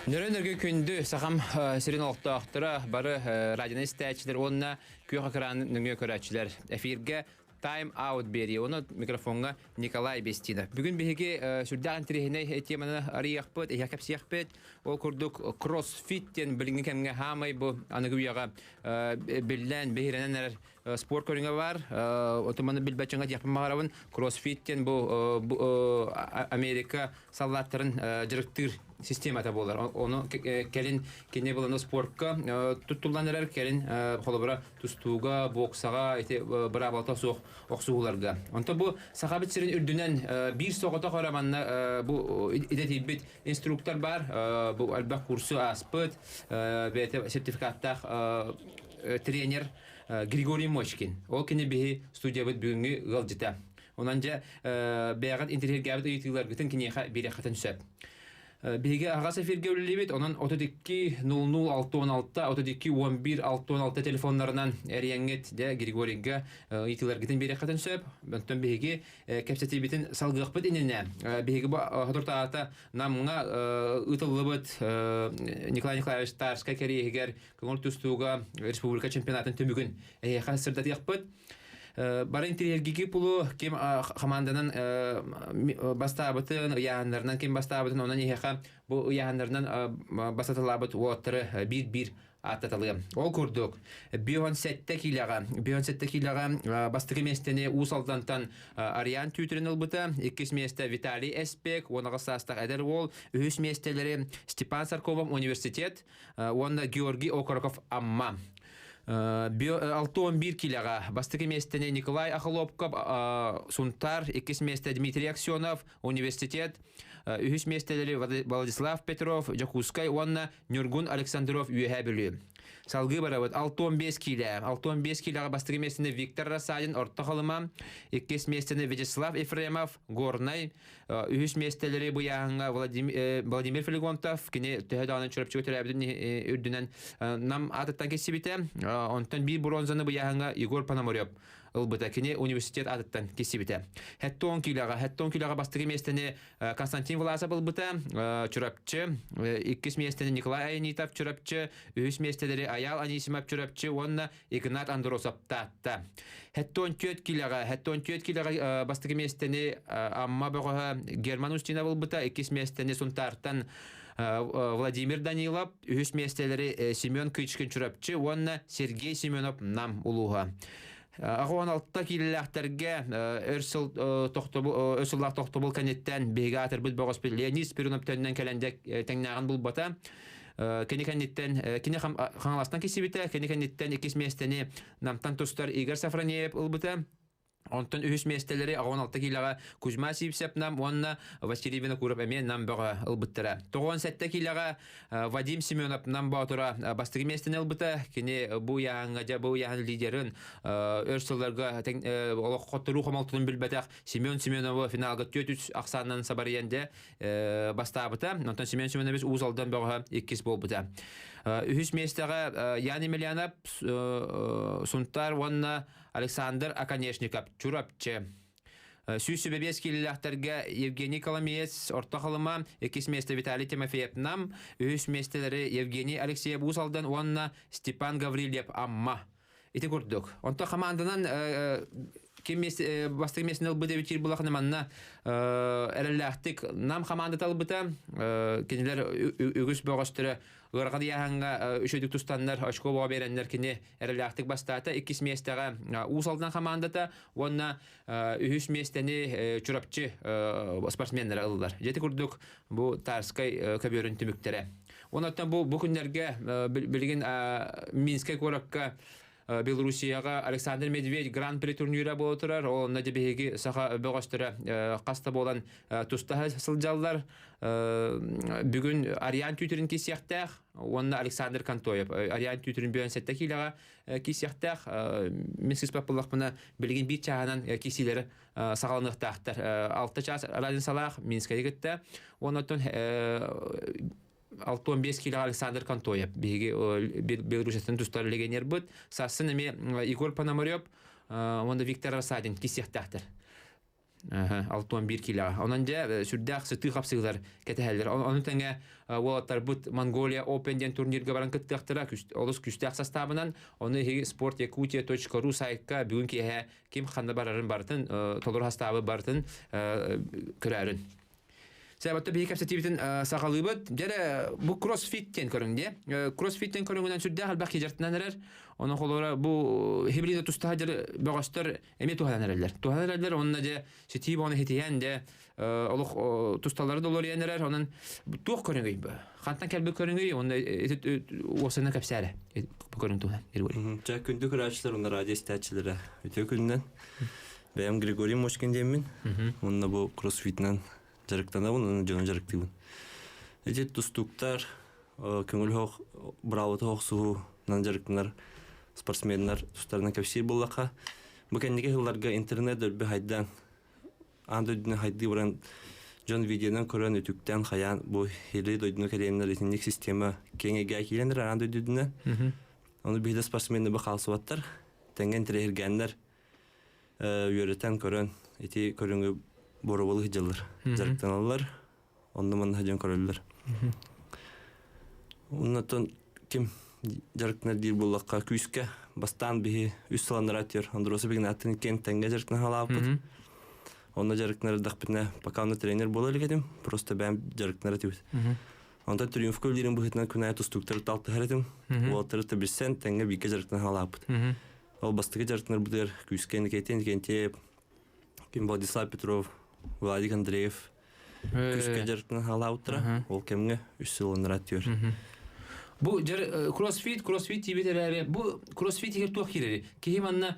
Нөрөнөргө күндү сахам сирин олтоохтора бары радионы истәчләр онна көй хакран нүңгө көрәчләр эфирге Time Out бери. Оны микрофонга Николай Бестинов. Бүгін беге сүрдәгән тирәһенә теманы арыяқпыт, яқапсияқпыт. Ол күрдүк кроссфиттен билгән кемгә һамай бу аныгыяга билән беһирәнәр спорт көрүнгә бар. Отоманы билбәчәнгә япмагарабын кроссфиттен бу Америка саллаттарын директор системата булар. Оны келин кине булган спортка туттуланнар келин холобра тустуга, боксага, брабалта соқ оксууларга. Онта бу сахабит сирин үрдүнен бир согота караманна бу идетибит инструктор бар. Бу албак курсы аспыт, бете сертификаттах тренер Григорий Мочкин. Ол кине бихи студиябыт бүгүнгү галжыта. Онанжа бягат интерьергабыт ыйтылар гытын кинеха бире хатын сөп. Беге ағас эфирге үлелебет, онан 32-00-616, 32-11-616 телефонларынан әрияңет де Григорийға итилер гетін бере қатын сөп. Бәнттен беге кәпсеті бетін салғықпыт иніне. Беге бұл ғадыртағата намыңа ұтылы бұд Николай Николаевич Тарскай кәрейгер көңіл түстуға республика чемпионатын түмігін әйеқа сырдаты яқпыт. Бары интерьергеге пулу кем команданын бастабытын, яғандарынан кем бастабытын, онан ехеқа бұл яғандарынан бастатылабыт уоттыры бір-бір аттатылығы. Ол көрдік. 17 килаға бастығы местені ұсалдантан Ариан түйтерін ұлбыты, 2 месті Виталий Эспек, оныға састық әдір ол, 3 местелері Степан Сарковым университет, онда Георгий Окороков Амма. 6-11 килаға бастығы местені Николай Ахалопков, Сунтар, 2 месті Дмитрий Аксенов, университет, 3 местелері Владислав Петров, Джакускай, онна Нюргун Александров үйәбілі. Салғы барабыд 6-15 килаға бастығы местені Виктор Расадин, Орта қалыма, 2 местені Вячеслав Ефремов, Горнай, 3 местелері бұяғыңа Владимир Филигонтов, кене түйәдағаны чөріпчі өтірәбдің үрдінен нам атыттан кесі біті. Онтан bir bronzаны бұяғыңа Егор Пономарев ұлбыта кене университет атыттан кесі біті. Хәттон килаға бастығы местені Константин Власов ұлбыта чөріпчі, 2 местені Николай Айнитов чөріпчі, 3 местелері Аял Анисимов чөріпчі, онна Игнат Андросов татта. Хәттон төт килаға бастығы местені Амма бұғыға Герман Устина ұлбыта, 2 местені Сунтартан Владимир Данилов, 3 местелері Семен Кычкин чөріпчі, онна Сергей Семенов нам улуға. Ағуан 6 киліләқтерге өрсіллақ тоқтобыл кәнеттен беге атыр бұд бағоспел Леонид Спирунов тәнінен кәләндек тәңнағын бұл бата. Кені қаңаластан кесі біті, кені кәнеттен 2 местені намтан тұстар Игорь Сафронеев ұлбыта. Онтан 3 местелері ағуан 6 килаға Кузьма Сипсеп нам, онна Василий Винокуров әмен нам бұға ұлбыттыра. 97 килаға Вадим Семенов нам бағытыра бастығы местені ұлбыта. Кені бұл яғын лидерін өрсілерге олық қоттыру қомалтының білбәтәқ Семеновы финалға 4-3 ақсанынан сабарыянде бастабыта. Онтан Семеновыз ұзалдан бұға 2 бол бұта. 3 местеға Ян Емельянов, Сунтар, онна Александр Аконечников чурапчы. Сүйсі бебес келіліқтерге Евгений Коломеец, Орта қалыма, 2 месті Виталий Тимофеев нам, 3 местелері Евгений Алексеев Усалдан, онна Степан Гаврилев Амма. Ити көрдік. Онта команданан бастығы месін ұлбыды бетер бұлақыны манна әріліқтік нам команда талбыта. Кенелер үгіс боғыстыры ғырғады яғанға үшөдік тұстанлар, ашко боға беренлер кене әріліқтік бастата. 2 местіға ұсалдан командата, онна 3 местені чурапчы спортсменлер алылар. Жеті көрдік бұл Тарскай көберін түміктері. Онаттан бұл күндерге білген Минскай көрікке Белоруссияға Александр Медведь гран-при турнира болып тұрар. Ол надебеге саға бөғастыры қаста болан тұстағы сылжалдар. Бүгін Ариан түйтерін кесияқтақ, онна Александр Кантоев. Ариан түйтерін бүйен сәтті келіға кесияқтақ. Менсіз папылық мұна білген бір чағынан кесилері сағалынықтақтар. 6 час Радин Салах Минскайы кетті. Оннан 6-15 кило Александр Кантоев. Белорусиястан тұстары легенер бұд. Сасын әме Егор Пономарев, онда Виктор Расадин кесияқтақтыр. 61 kilo. Ondan ja sürdäk sıtı kapsıglar ketehler. Onu tenge o tarbut Mongolia Open den turnirge baran kıttıqtıra olus küstәк составынан onu sport.yakutia.ru saytка бүгүнкү kim xanda barарын bartın tolur hastavı bartın kırarın. Sebäpte bir kapsa tibiten sağalıbıt. Jere bu crossfit'ten körüngde. Crossfit'ten körüngünden sürdäk albaq jartnanerer. Onun kolora bu hibride tustahajar bögöster emi tuhalanarlar. Tuhalanarlar onunla ja şitib onu hetiyen de oluq tustaları dolor yenerer. Onun tuq körüngü. Xantan kelbe körüngü onda osana kapsara. Bu körüngü. Ja kündü kıraçlar onlar radyo istaççılara. Öte günden benim Grigoriy Moşkin demin. Onunla bu crossfit'ten жарыктана bunu жана жарыктыбын. Эти тустуктар көңүл хок бравото хоксуу нан жарыктанар спортсменнер тустарына кепсир боллака. Бу кендиге хылларга интернет өлбө хайдан андыдын хайды буран жон видеонан көрөн өтүктөн хаян бу хили дойдуна келенер этник система кеңеге келенер андыдын. Аны бийде спортсменне бу калсыбаттар. Тенген тирергенler үйрөтөн көрөн эти көрөнгө Borubalı hıcalar. Jarıktanalar. Onda man hajan köröller. Ondan kim jarıktana değil bollakka küske bastan bir üst salanlar atıyor. Androsu bir natın kentenge jarıktana halapıt. Onda jarıktana daqpitne pakanlı trener bolar gedim. Просто ben jarıktana atıyor. Onda triumf köllerin bu hitna kunaya tustukları taltı haradım. O tarafta bir sen tenge bir jarıktana halapıt. O bastığı jarıktana bu der küske kente kim Vladislav Petrov Владик Андреев күшке жарықтың хала утра, ол кемге 3 сылын ратıyor. Bu crossfit tibet bu crossfit her tuq kireri. Kihim anna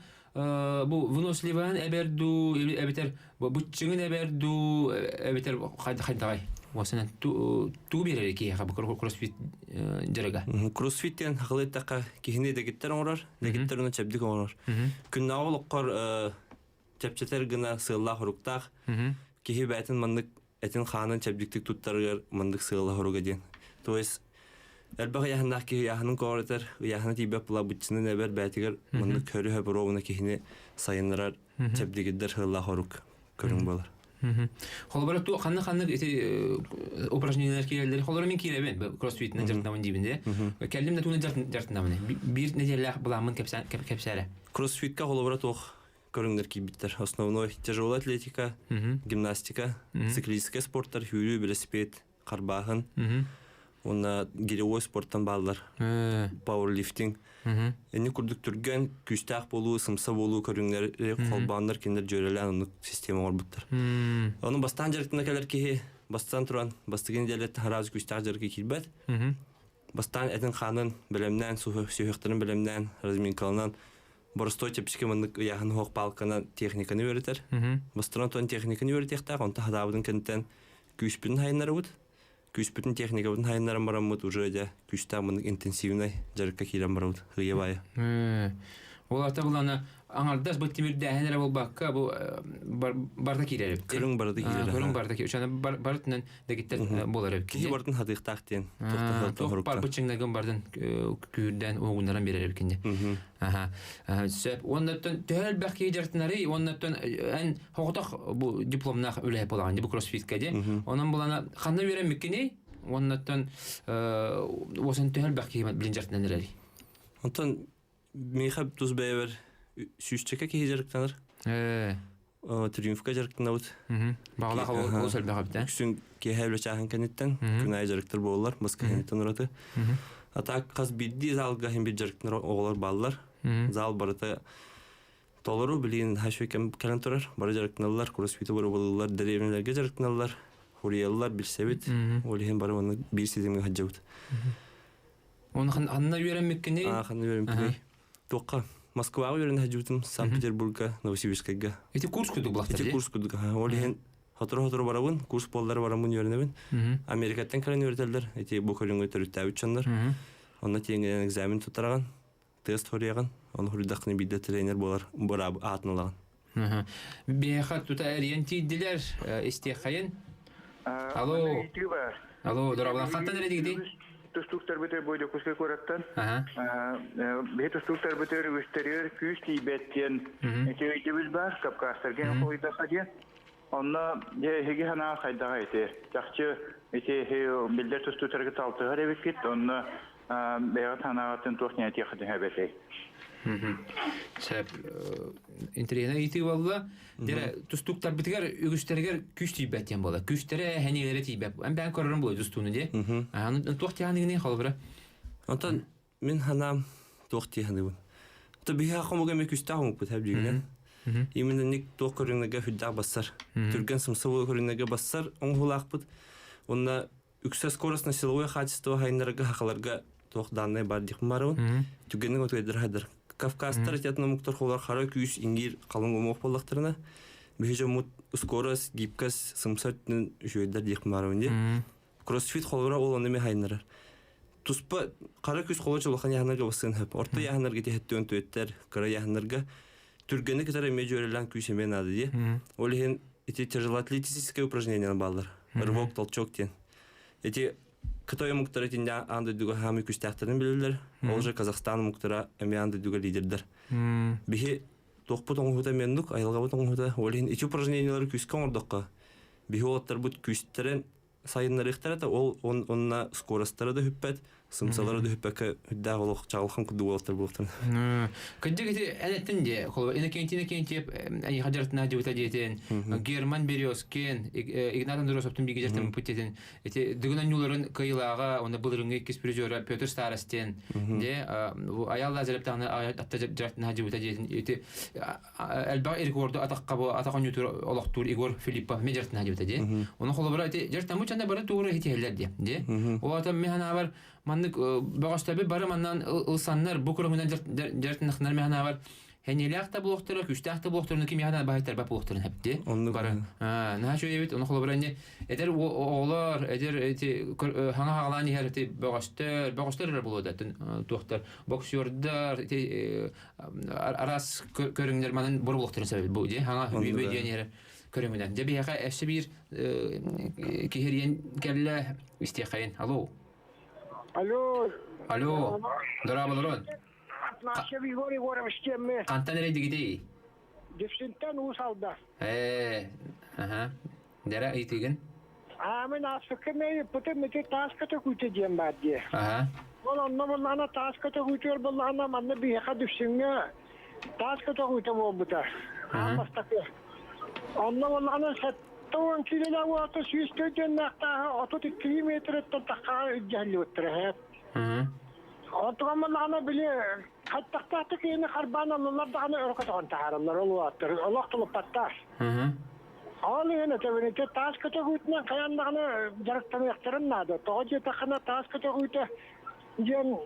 bu vnoslivan eberdu ebeter bu çingin eberdu ebeter xaydagay. Wasana tu bireri ki bu crossfit jaraga. Crossfit'ten haqletaqa kihine de gitler orar, de gitler onu çepdik orar. Günna oluqar Çepçeter gına sığılla horuktaq. Kihi bätin mandık etin xanın çepdiktik tuttarıgar mandık sığılla horuga den. То есть elbaq yahandak ki yahanın qoğratar, yahanı tibep bula bıçını neber bätigar mandık körü höp rovuna kihini sayınlarar çepdigidder sığılla horuk körün bolar. Холбара ту ханны эти упражнениялар кирелер. Холбара мен киребен кроссфитнен жартнамын дибинде. Келдим да туны жартнамын. Бир неделя буламын кепсәре. Кроссфитка холбара тох көрүңдер кийбиттер. Основной тяжелая атлетика, гимнастика, циклический спорттар, хүйрүү, велосипед, карбахын. Онна гиревой спорттан балдар. Пауэрлифтинг. Эни курдук түргөн күчтак болуу, сымса болуу көрүңдер, колбандар кендер жөрөлөн аны система орбуттар. Анын бастан жарыктына келер ки бастан туран, бастыгын делет хараз күчтак жарык кирбет. Бастан этин ханын билемнен, сүйөктөрүн билемнен, разминкалынан Боростой тепшке мындык яһын хок палкана техниканы өйрөтөр. Бастан тон техниканы өйрөтөктөр, онта хадабын кенттен күчпүн хайнары бут. Күчпүн техникабын хайнары марамыт уже да күчтә мындык интенсивный жарыкка кирәм барабыт. Хыябай. Оларда буланы аңардас бу тимирдә хәнәләр булбакка бу барда кирәлеп. Көрүң барда кирәлеп. Көрүң барда кирәлеп. Шуны бартынан да киттер булар. Ки бартын хадыктактен. Бар бычыңдагын бардан күрдән огыннардан берәлеп кинде. Сөп оннан тәл бәхки жартынары оннан ан хоготак бу дипломна үләп булган бу кроссфитка ди. Онан буланы ханна берәм микени оннан осын тәл бәхки билен жартынары. Онтан мехаб туз бәвер сүзчекке ки жарыктаныр. Триумфка жарыктанабыт. Багла хол сел бәхәптә. Күсүн ки хәле чаһан кенеттен күнай жарыктыр булалар, Москвадан ураты. Атак каз бидди залга һәм бир жарыктар оглар баллар. Зал барыта толору билин хашвекем калан турар. Бар жарыктаналар, кроссфит булалар, деревнеләргә жарыктаналар. Хурияллар билсәбит. Олиһен бары аны бир сеземгә хаҗҗаут. Он ханна юрәм микени. Ханна юрәм микени. Тоққа Москвага юрән хаҗҗаутым, Санкт-Петербургка, Новосибирскка. Эти курс кудык булактыр. Эти курс кудык. Олиһен хатыр барабын, курс боллар барамын юрәнебен. Америкаттан калан юрәтәләр. Эти бу көрүнгө төрүттә үчәннәр. Онда теңгән экзамен тутарган, тест хорыяган. Аны хурдакны бидә тренер булар, бараб атнылаган. Бехат тута ориенти диләр истехаян. Алло. Алло, дорабан хаттан редиди. Тустуктар бетер бойда кушка кораттан. Бет тустуктар бетер үстерер күс тибеттен. Эти біз бар капкастарген койда хадия. Онна хеги хана хайдага ити. Тахчы ити билдер тусту таргы талтыгар эбеккит. Онна бега танагатын тухня тихады хабетей. Сәп интернет ити валла. Дәре тустуктар битгәр үгүстәргә күч тибәтән була. Күчтәре хәниләре тибәп. Әм көрөрм бу тустуны ди. Аны тухтяганы халбыра. Антон мен хана тухтяганы. Табиха хомога мекүстәгән бу табигән. Именно ник токөрүнөгө хүддә басар. Түргән сымсылы көрүнөгө басар, оңгулак бут. Онда үксә скорость на силовое качество хайнарга хакаларга тохданны бар дикмарун. Түгеннең өтөдер хадыр. Кавказтар этетно муктар холар хара күш ингир калын гомок боллактырына. Беже мут скорость, гибкость, сымсаттын жөйдер дикмарун ди. Кроссфит холора ол аны ме хайнарар. Туспа кара күш холочы лохан яһнарга басын хап. Орта яһнарга теттен төттер, кара яһнарга Түргенне кетер межөрелән күсемен ады ди. Олен эти тяжелоатлетические упражнения баллар. Рывок, толчок тен. Эти Кытай муктары тинде анды дуга хами күстәхтәрен билерләр. Ол же Казахстан муктара эми анды дуга лидердер. Бихи тохпут оңгыта мендук, айылга бут оңгыта. Олен эти упражнениялар күскән ордыкка. Бихи оттар бут күстерен сайыннар ихтарата, ол онна скоросттары да хүппәт. Сымсалары да хүппәкә хүддә олық чағылған күдді олықтар болықтар. Күдді әлеттін де, инекентеп, әне қадартына деп өтәдетін, Герман Березкен, Игнат Андросовтың беге жартын пүттетін, дүгінен нүлерін кайылаға, оны бұлырыңы кес призері Петр Старостен, аялла зәріптағына атта жартына деп өтәдетін, әлбақ рекорды атаққан ютур олықтур Игор Филиппов мен жартына деп өтәді. Оны қолы бұра, жартына мұчанда бары туғыры хетелер де. Ол атам механа бар, Маннык багаштабы бары маннан ылсаннар бу көрүнгүнөн жартыныкнар механа бар. Хенелякта блоктары, күчтакта блоктарын ким яна байтар бап блоктарын хепти. Бары. На шо эбит, оны холобранне. Эдер олар, эдер эти хана хагаланы херти багаштар болот атын токтор. Боксердар, эти арас көрүнгүнөр манын бур блоктарын себеп бу ди. Хана видеонер көрүнгүнөн. Деби яка эши бир кихерен келле истекайын. Алло. Здравствуйте. Наша Егор Егорович темме. Кантан рейди гидей? Дефтентен усалда. Ага. Дара айтыгын? Мен асфыкмей путемете таската күтедем бадди. Ага. Онна болана таската күтер болана манна бияка düşsүнгө таската күтө болбута. Амастакы. Онна болана саттон килелер вата сүстөдөн накта 30 км тактага жалли өттүрөт. Отгамлана биле хаттактаты кийин карбаналар дагы өркөтөн тааралар олуаттыр. Олоктулуп паттар. Ал эне тебенете тас көтөгүтнө каяндагы жарыктан яктырын нады. Тожи такана тас көтөгүтө жен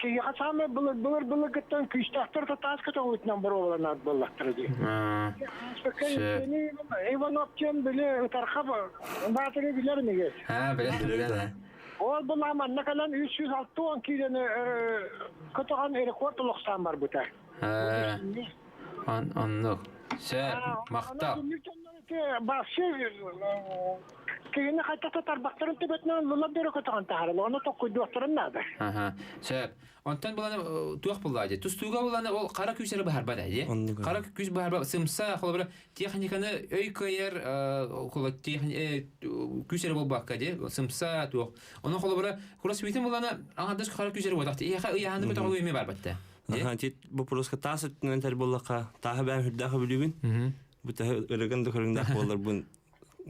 ки хасаме булыр гыттан күчтактыр тас көтөгүтнөн бороланат боллактыр ди. Иванов чем биле тархаб батыры билер меге. Биле. Ол буламан накалан 360 килоны көтөгөн рекорд улуксан бар бута. Аннык. Мактап. Башы кейин хатта тарбактарын тебетнен лулап бере көтөгөн таарыл. Аны токку доктурун нада. Онтан буланы туак булады. Тустуга буланы ол кара күсәре бар бадай. Кара күс бар сымса холбара техниканы өйкәер холы техник күсәре булбакка ди. Сымса туак. Аны холбара кроссфитин буланы аңадаш кара күсәре булдакты. Яһанды көтөгө үме бар батта. Тит вопроска тасыт нентер боллака тағы бәм хүрдәхы білуін. Бұта өрігінді көріңдәк болар бұн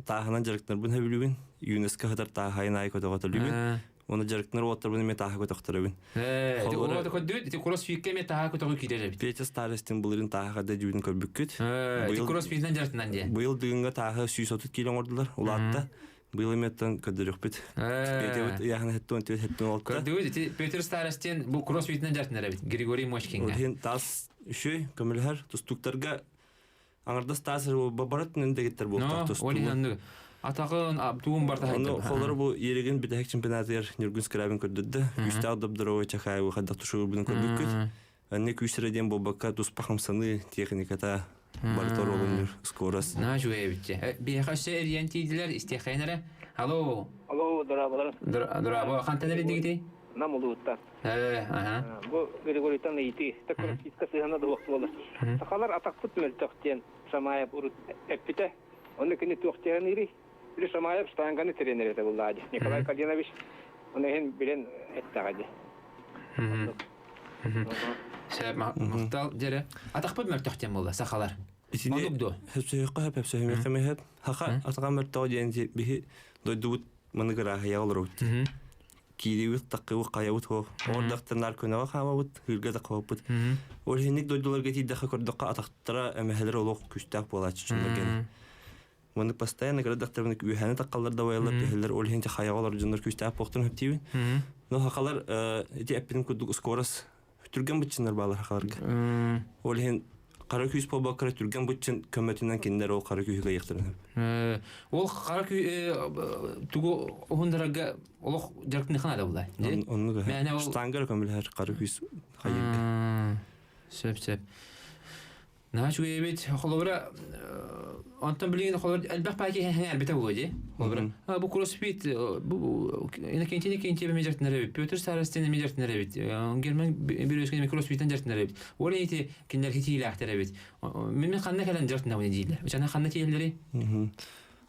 тағынан жарықтар бұн білуін. ЮНЕСКО қадар тағы хайын ай көтіғатыр білуін. Оны жарықтар оттар бұн еме тағы көтіғатыр білуін. Олады көтіғат, кроссфитке ме тағы көтіғу кейдер бит. Петя Старостин бұлырын тағы қада жүбін көрбік күт. Кроссфитнен жарықтынан де. Бұйыл дүгінгі тағы 130 килон ордылар. Улатта. Бұл еметтен көдірік біт. Петя яғын хеттен олтта. Петр Старостин бұл кроссфитнен жарықтан бит. Григорий Мошкинга. Олхен тас үшөй көмілер тұстуктарға аңырдас тасыр бабараттын өндегеттер болды. Атағын туын барта хайты. Қолары бұл ереген бітәк чемпионатыр Нюргун Скрабин көрдіді. Үсті Алдабдырова Чахаева қадақ тұшығы бұның көрбік көт. Әнне күйсіреден бұл баққа тұспақымсаны техниката бартор олыныр скорост. Жуе бітті. Бейқашы әриян тейділер істеқайнары. Алло, Дұрабы. Қантан әрі дегеде? намулуттан. Ага. Бу Григоритан ити. Так касыгана да вакыт болду. Сакалар атакпыт мөлтөктен Шамаев урут эппите. Оны кини туктен ири. Бир Шамаев станганы тренер эте булды. Николай Каденович оны hen билен эттагади. Сәп мактал дере. Атакпыт мөлтөктен булды сакалар. Итине Онугдо. хепсеха хепсеха мехмехет. Хака атаган мөртө дигенди бихи дойдубут мыныгара яалрут. Кириут таккы каябут хо. Ордактанар көнөгө хамабут хүргө да копут. Ол хинник дойдуларга тиддеха көрдөккө атактара эмехелер олок күстак болачы чынлаген. Моны постоянно градактарны үйханы таккалларда байлар дехелер ол хинте хаягалар жондар күстак поктун хептиби. Но хакалар эти эппин күдүк скорост түргөн бутчындар балар хакаларга. Ол хин Кара күйс по бакара түргөн бутчын көмөтүнөн киндер ол кара күйгө яктырып. Ол кара күй тугу ондорага олох жаркны хана да булай. Оннуга. Мәне ол Штангар көмөлөр кара күйс хайырга. Сеп. Наачу бит холора антон билген холор албак паки хәңәр бите булды. Холора. Бу кроссфит бу инекенче межертнәре Петр Старостин межертнәре бит. Герман бирөскән кроссфиттан жертнәре бит. Олар ите киндер хитиле ахтара бит. Мен ханна калан жертнә буны диләр. Учана ханна тиелләре.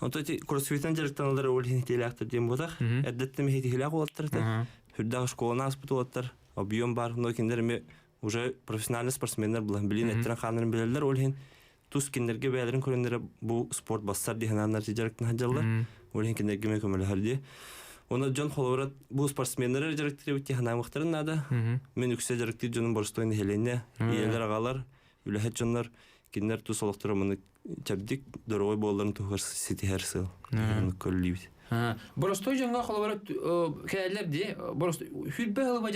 Онто ти кроссфиттан жертнәләр ол хитиле ахтар дим булдак. Әдәттә хитиле булдыр. Хүрдәг школаны аспытылар. Объем бар, но киндер ме уже профессиональный спортсменнер булган билин эттен ханнарын белелер ол хин тус киндерге бәлерин көрендер бу спорт бассар дигәннәр тиҗәрәтне хаҗаллар ол хин киндерге ме көмәләр ди оны Джон Холлорат бу спортсменнер директор бит хана мөхтәрен нада мен үксә директор Джонның борстойны хеленне иелер агалар үләһәт җоннар киндер тус олыктыра моны чабдик дорой болларын тугар ситихерсел көллибит Боростой жаңга холлорат кәлләр ди боростой хүлбә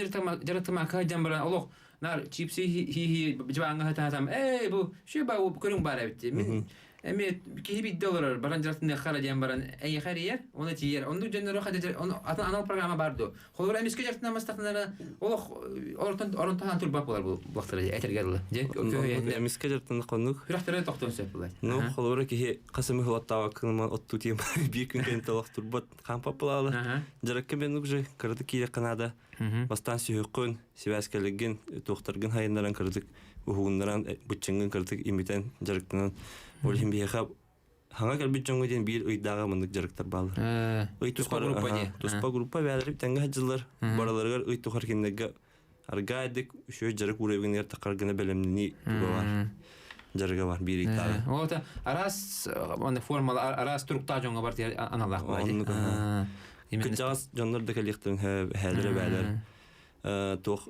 жаратма каҗан баран олох нар чипси хи жабанга хатам бу шуба көрүң бар бит мен эми киби доллар баран жаратны харадян баран хария оны тиер онду жөннөрө хадя ата анал программа барды холор эмиске жартына мастакнара олох орунтан турбап болар бу вактыры этергәле же эмиске жартына конук хүрәхтәре токтон сөп булай ну холор ки касымы хлаттава кылма отту тем бир күн кен толох турбат кампа булалы жаракка мен уже кырды кире канада бастан сүйөккөн сибаскелеген токтаргын хайындаран кырдык угундаран бутчыңгын кырдык имитен жарыктан ол хим бияхап ханга келбит жоңго ден бир ыйдага мындык жарыктар баалар ый туспа группа бәлер тәңгә хаҗлар бараларга ый тухар киндәгә аргадик шөй жарык урегеннәр такаргына белемни бар жарыга бар бир ыйдага ота арас аны формал арас турукта жоңго бар аналар бар Кыжас жоннор да коллекторын хәлләре бәләр. Тох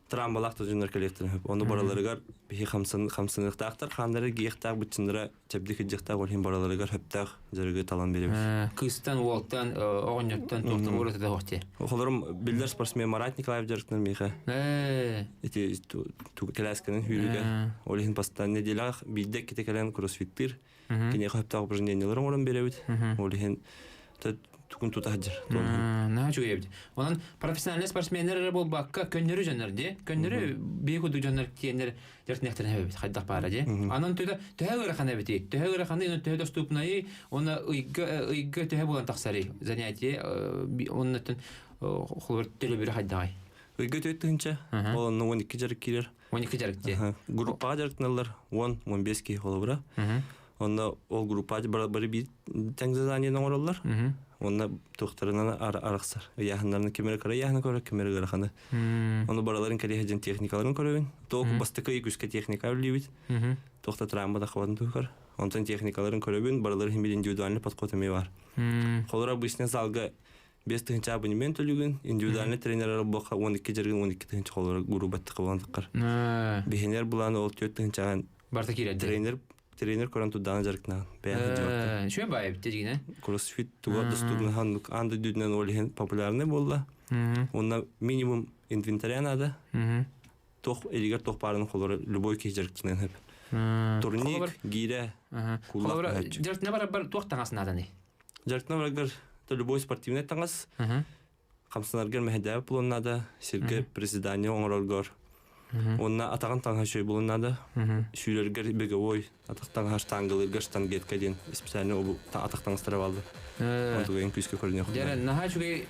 трамбалак та жоннор коллекторын. Оны бараларыгар бихи 50 тактар хандары гехтак бутчындыра чәбдик гехтак олхин бараларыгар хөптак жарыгы талан беребез. Кыстан волтан огоньяттан тохтан урата да хохти. Холорым билдер спортсмен Марат Николаев жарыктан миха. Эти ту келасканын хүрүгө олхин пастан неделах биддек кетекелен кроссфиттер. Кине хөптак упражненияларын орын беребез. Олхин Tukun tutacır. Naço yebdi. Onun profesyonel sportsmenler bol bakka könleri jönler di. Könleri beykudu jönler kiyenler jertnekten hebet. Haydaq bara di. Anan töde töhegere xana beti. Töhegere xana ino töhede stupnayı ona ıyga töhe bolan taqsari. Занятие onundan xulur telebiri haydaqay. Iyga töhtünçe onun 12 jarık kirer. 12 jarık di. Gruppa jarıknalar 10-15 ki holubra. Onda o gruppa bari bir tengzazaniyeden orallar. Onda tohtarından araqsar. Yaxınlarını kemere kara, yaxını kara, kemere kara xana. Onda baraların kalihəcən texnikalarını körəvin. Toq bastıqı yüzke texnika öyleyibid. Toqta travma da xavadın tuğar. Ondan texnikalarını körəvin, baraları hem bir individualini patqotamay var. Xolara bu isne salga 5 tığınca abonement ölügün, individualini trenerara boqa 12 jargın 12 tığınca xolara gurubattıqı bulandıqar. Behener bulanı ol 4 tığınca Barta kiredi. Тренер көрәнту дана жарыкна. Бәһә. Шөй байып тегине. Кроссфит туга доступны ханлык анды дүднән олген популярны булды. Онда минимум инвентарь надо. Тох элигер тох барын холор любой кежерктен хеп. Турник, гире, кулак. Жарыкна бар тох таңасын аданы. Жарыкна баргар то любой спортивный таңас. Камсанаргер мәһдә булынады. Сергей президент оңролгор. Онна атаган таңга шөй булынады. Шүйлергер беговой атактан хаштангылы гырстан геткаден специально обу атактан стравалды. Онтуген күскө көрүнөк. Жара наха шугай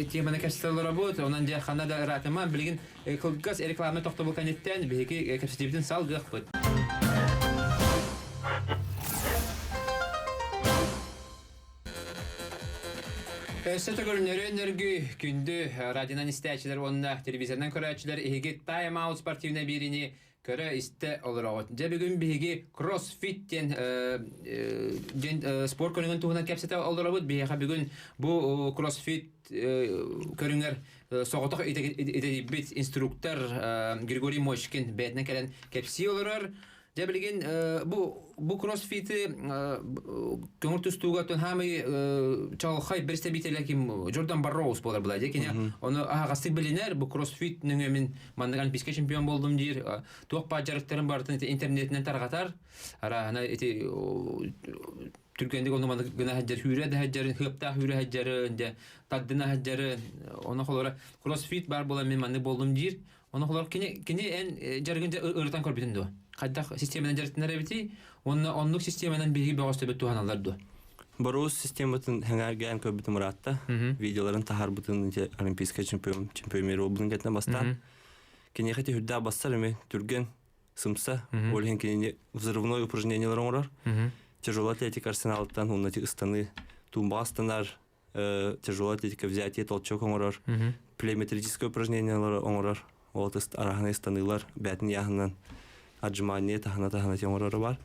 теманы кәсіптелі работа, онан жа қанада ратыма білген қылгас рекламы тоқты бұл кәнеттен бейкі кәсіптебетін сал ғық бұд. Өсті көрінері өнергі күнді радионан істәчілер, онына телевизордан көрәчілер, егет тайм-аут спортивна беріне көрі істі олыр оғыт. Жа бүгін бейге кроссфиттен спорт көрінген туғынан кәпсеті олыр оғыт. Бейға бүгін бұл кроссфит көрінгер соғытық етебет инструктор Григорий Мошкин бәтінен кәлін кәпсі олырыр. Жа білген бұл кроссфиті көңір түстуға түн хамы чалқай бірісті бейтелі кем Джордан Барроуз болар бұлай. Декене оны ағастық білінер, бұл кроссфит нүңемен мандаған песке чемпион болдым дейір. Тоқпа жарықтарын бардың интернетінен тарғатар. Ара Түркендік оны мандық гына хаджар хүрі хаджарын, хыпта хүрі хаджарын, таддына хаджарын. Оны қолары кроссфит бар болар мен мандық болдым дейір. Оны қолары кене ән жарығын ұрытан көрбетін ду. Қайдақ системадан жарықтынар әбеті, онлық системадан бейгі бағасты бөт туған алар ду. Баруыз систематын хәңәрген көбітім ұратта. Видеоларын тахар бұтын олимпийска чемпион мері обылын кетіне бастан. Кене қайты хүрді бастар әме түрген сымса, олген кене взрывной упражнениялар оңырар. Тяжелая атлетика арсеналыттан, онна ыстаны тумба астанар, тяжелая атлетика взятие толчок оңырар, плеометрическое упражнениялар оңырар. Ол араханы станылар, бәтін яғынан отжимание тахана теңорары бар.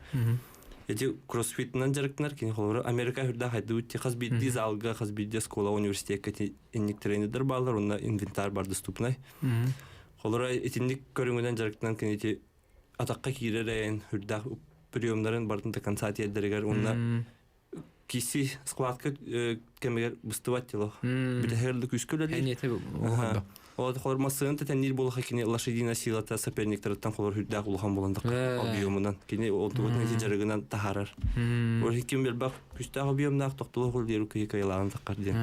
Эти кроссфитнан жарыктынар кене холору Америка хүрдә хайды үтте хас бидди залга, хас бидди школа, университетке инник тренер балдар, онна инвентарь бар доступный. Холора этинник көрүнгөндөн жарыктынан кене атакка киререн хүрдә приемдарын бардын да концерттердер, онна киси складка кемегер быстываттыло. Битехерлик үскөлөр. Олар холор масын тәннир болха кене лошадиная силата соперниктардан холор хүрдә улхан боландык объемынан кене олтугы нәтиҗәрегеннән тахарар. Ул ким белбак күстә объемнак токтылы хол диру кайлаган таккар ди.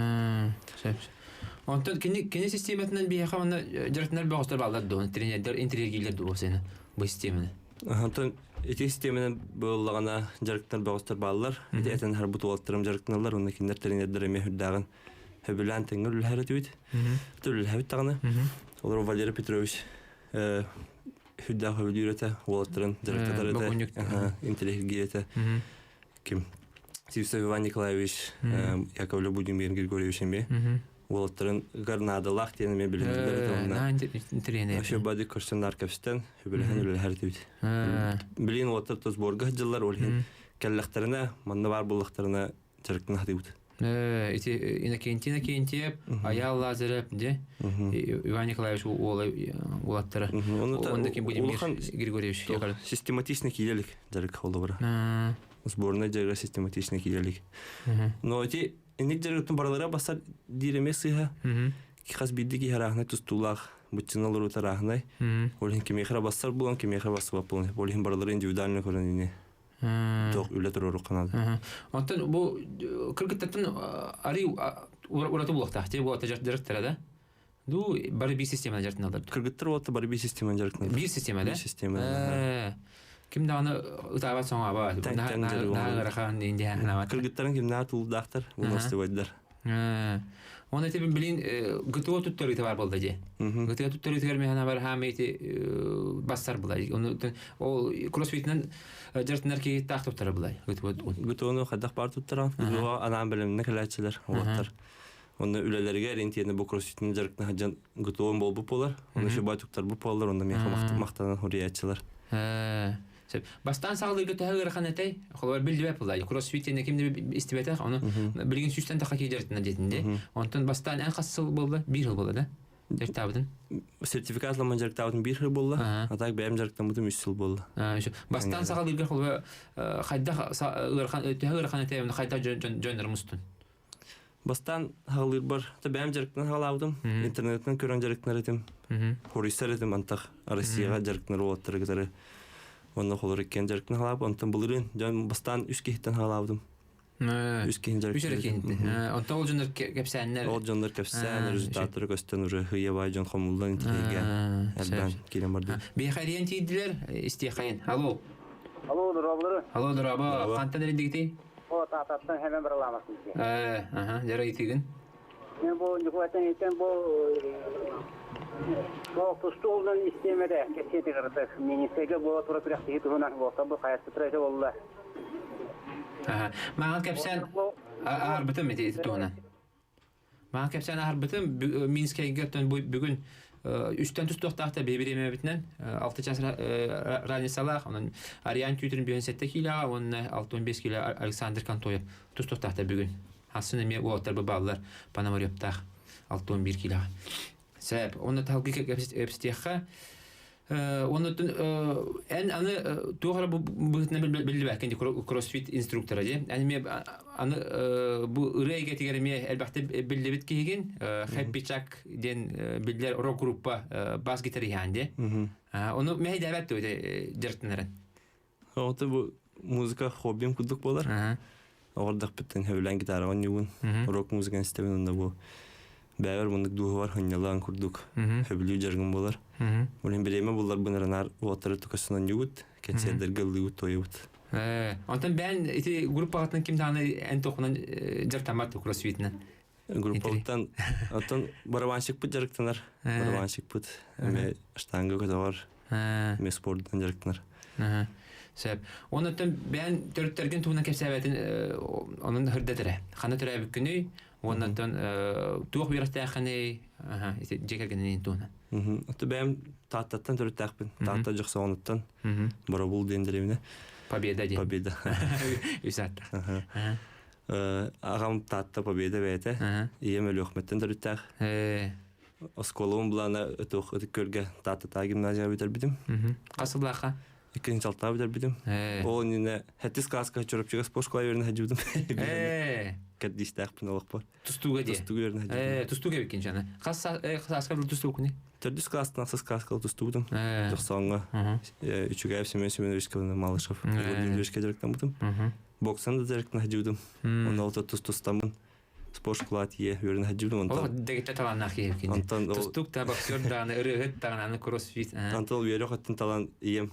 Онтон кене систематынан бияха мына жарыктар багыстар балдар ду, тренерлер, интерьергилер ду сені бу системаны. Онтон эти системаны буллагана жарыктар багыстар балдар, этен һәр бутулаттырым жарыктарлар, уны киндер тренерлер эме хүрдәгән Хөбілән тәңгіл үлхәрі түйді. Түлі үлхәбіт тағыны. Олар Валерий Петрович хүдді хөбіл үйреті, олаттырын, жарықтадар еті, интеллигия еті. Кім? Сивсов Иван Николаевич, Яковлев Будимир Григорьевич әме. Олаттырын Гарнадалақ тенеме білінділер. Тренер. Ашы бады көрсенлар кәпістен хөбілән үлхәрі түйді. Білін олаттыр тұзборға жылар олхен кәлләқтарына, манны бар боллақтарына жарықтың хаты бұд. Иннокентип, Аял Лазарев, Иван Николаевич Улаттара. Он таким Будимир Григорьевич. Систематичный киелик жарык холды бара. Сборная жарык систематичный киелик. Но эти инник жарыктың баралары басар диреме сыйха. Кихас биддики харахнай тустулах, бутчиналар утарахнай. Олин кемехра басар булан, кемехра басып булан. Олин баралары индивидуальный көрініне. Тоқ үлі тұру қанады. Онтан бұл кіргіттаттың ари ұраты бұлақта, те бұл ата жарықтары да? Ду бары бей системаны жарықтын алдар. Кіргіттір олаты бары бей системаны жарықтын алдар. Бей система, да? Бей система. Кімді аны ұтағат соңға ба? Нағырақан дейінде әнават. Кіргіттарын кімді атылдақтар, оны істебайдылар. Оны әтебін білін ғытуға тұттары бар болды де. Ғытуға тұттары түгерме ғана бар хамейті бассар бұлай. Ол кроссфитінен жартынар кейі тақ тұттары бұлай. Ғытуғаны қадақ бар тұттаран. Ғытуға анан біліміне кәләтшілер. Оны үлелерге рентиені бұл кроссфитінің жарықтың хаджан ғытуғын бол бұп олар. Оны шыбай тұқтар бұп олар. Онда меқа мақтанан хуриятшылар. Бастан сағылырға тәғыр қанетай, қолар білді бәп бұлай. Кроссфиттен кемді істебеті, оны білген сүстен таққа кей жарықтына детінде. Онтан бастан ән қасыл болды, бір жыл болды, да? Жарықтабыдың? Сертификатламан жарықтабыдың бір жыл болды, атақ бәйім жарықтан бұдың 3 жыл болды. Бастан сағылырға қолы тәғыр қанетай, қайда жөнір мұстын? Бастан хағылыр бар, бәйім жарықтан хағалабыдым, интернеттен көрен жарықтынар етім, хорисар етім, антақ Россияға жарықтынар олаттыры Онна холор еккен жарықтың халап, онтан бұлырын, жан бастан үш кейттен халабдым. Үс кин жарык. Үчер кенти. Онта ол жондар кепсәннәр. Ол жондар кепсән результатлары көстен уже хыя бай жон хомулдан интеллигент. Әлбән килен барды. Бехариен тидилер истехайын. Алло. Алло, дұрабылары. Алло, дұраба. Қантан әріндегіті? О, тақтаттан hemen бір аламасын. Жара етігін. Мен бұл жүквәтен eten бұл тұстолдан істемеді. Кесеті қырдық. Министегі бұл тұрып бірәқті етігінен болса бұл қаясты тұрайды олда. Маған кәпсән арбытым еті туғынан. Маған кәпсән арбытым Минскәй гөрттен бүгін үстен тұстықтақты бейбіреме бітінен 6 час ранесалақ, оның Ариан Түйтерін 57 килаға, оның 6-15 килаға Александр Кантоев тұстықтақты бүгін. Асыны ме оғаттар бұл балылар Панамар өптақ 6-11 килаға. Сәп, оны талғы кәпістеққа оны аны туғара бұғытына білді бәкенде кроссфит инструкторы де. Әніме аны бұл үрейге тегереме әлбәқті білді біт кейген Хэппичак ден білділер рок-группа бас гитары яңде. Оны мәйді әбәтті өйді жырттынарын. Оты бұл музыка хоббим күдік болар. Оғырдақ біттен хөвілен гитараған еуін. Рок музыканы істеуін онда бұл. Бәвер мұндық дуғы бар, ханялан күрдік, хөбілі жарғын болар. Олен береме бұлар бұнаранар уатары тұқасынан еуіт, кәтсердер ғылы еуіт, той еуіт. Онтан бән группа ғатынан кім тағаны ән тоқынан жартаматты кроссфитінен? Группа ғаттан барабаншық бұд жарықтанар. Барабаншық бұд, әме штанғы көтағар, әме спорттан жарықтанар. Сәп. Онтан бән төрттерген туғынан кәпсәбәтін оның хүрдәтірі. Қаны түрә бүккіні, оннан туық бүйрақтан қаны жекергенен туғынан. Оты бәм таттаттан түріттәқпін. Татта жоқса оныттан барабул дендіревіне. Победа ден. Победа. Үсаттақ. Ағам татта победа бәйті. Ием өлі өқметтен түріттәқ. Осколуым бұлана өтіқ көрге таттата гимназия бітір бідім. Қасыллақа? Екінші алтына бітір бідім. Ол нені хәттіз класқа чөріпчіға спорт қылай өріне хәджудым. Кәддістәқпін олық бар. Тұстуға де? Тұстуға өріне хәджудым. Тұстуға бекен жаны. Қасқа бұл тұстуға күні? Төрдіс кластың ақсыз класкалы тұстуғдым. Жоқсаңға үшіға әпсемен Семеновичкалыны Малышев. Университетке директан бұдым. Боксан да директан хәджудым. Оны алты тұстамын. Спорт қылат е өріне хәджудым. Ол дегетті таланна қиып кенде. Тұстуқ та боксер дағаны, ұрығыт дағаны, кроссфит. Антол верек аттын талан ием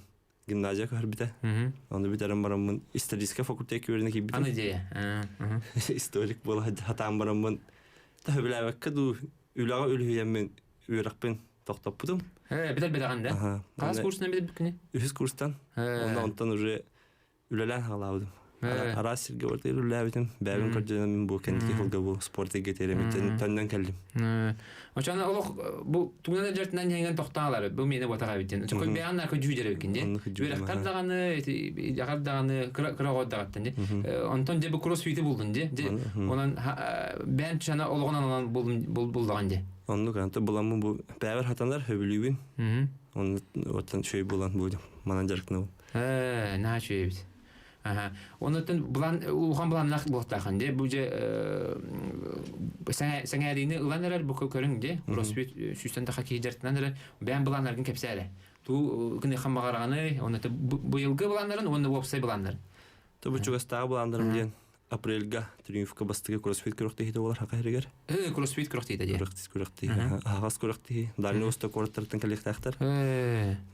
гимназия көр бите. Аны битерем барамын исторический факультет көрүнө кип бите. Аны идея. Историк бол хатам барамын. Тәбиләвәккә ду үләгә үлһәймен үрәкпен токтап будым. Битер битаганда. Кас курсына битеп бикне. Үз курстан. Ондан уже үләлән халавдым. Арасырга орта үләбитем. Бәбин көрдем бу кенди холга бу спортыга теремитен тәннән келдим. Очаны олық бұл туғынан жартынан еңген тоқтағалары бұл мені отаға беттен. Чөкөй бәғанна көй жүдері бекенде. Бөрақтар дағаны, жағар дағаны, қырағод дағаттан. Онтан же бұл кроссфиті болдың де. Онан бән түшана олығынан алан болдаған де. Онны қанты боламын бұл бәвір хатандар хөбілуін. Оны оттан шөй болан болдым. Манан жарқына бол. На шөй бет. Онытын улхан бұлан нақ болттақын де, бұл же сәңәріні ұланырар бұл көрің де, кроссфит сүйстендіға кей жартынанырар, бән бұланлардың кәпсәрі. Бұл күні қамбағарағаны, оныты бұйылғы бұланларын, оны опсай бұланларын. Бұл жүгістағы бұланларым ден апрельга триумфка бастығы кроссфит көріқті еді олар хақа әрігер? Кроссфит көріқті еді. Көріқті. Ағас көріқті. Дальный Восток орыттардың кәлектәқтір.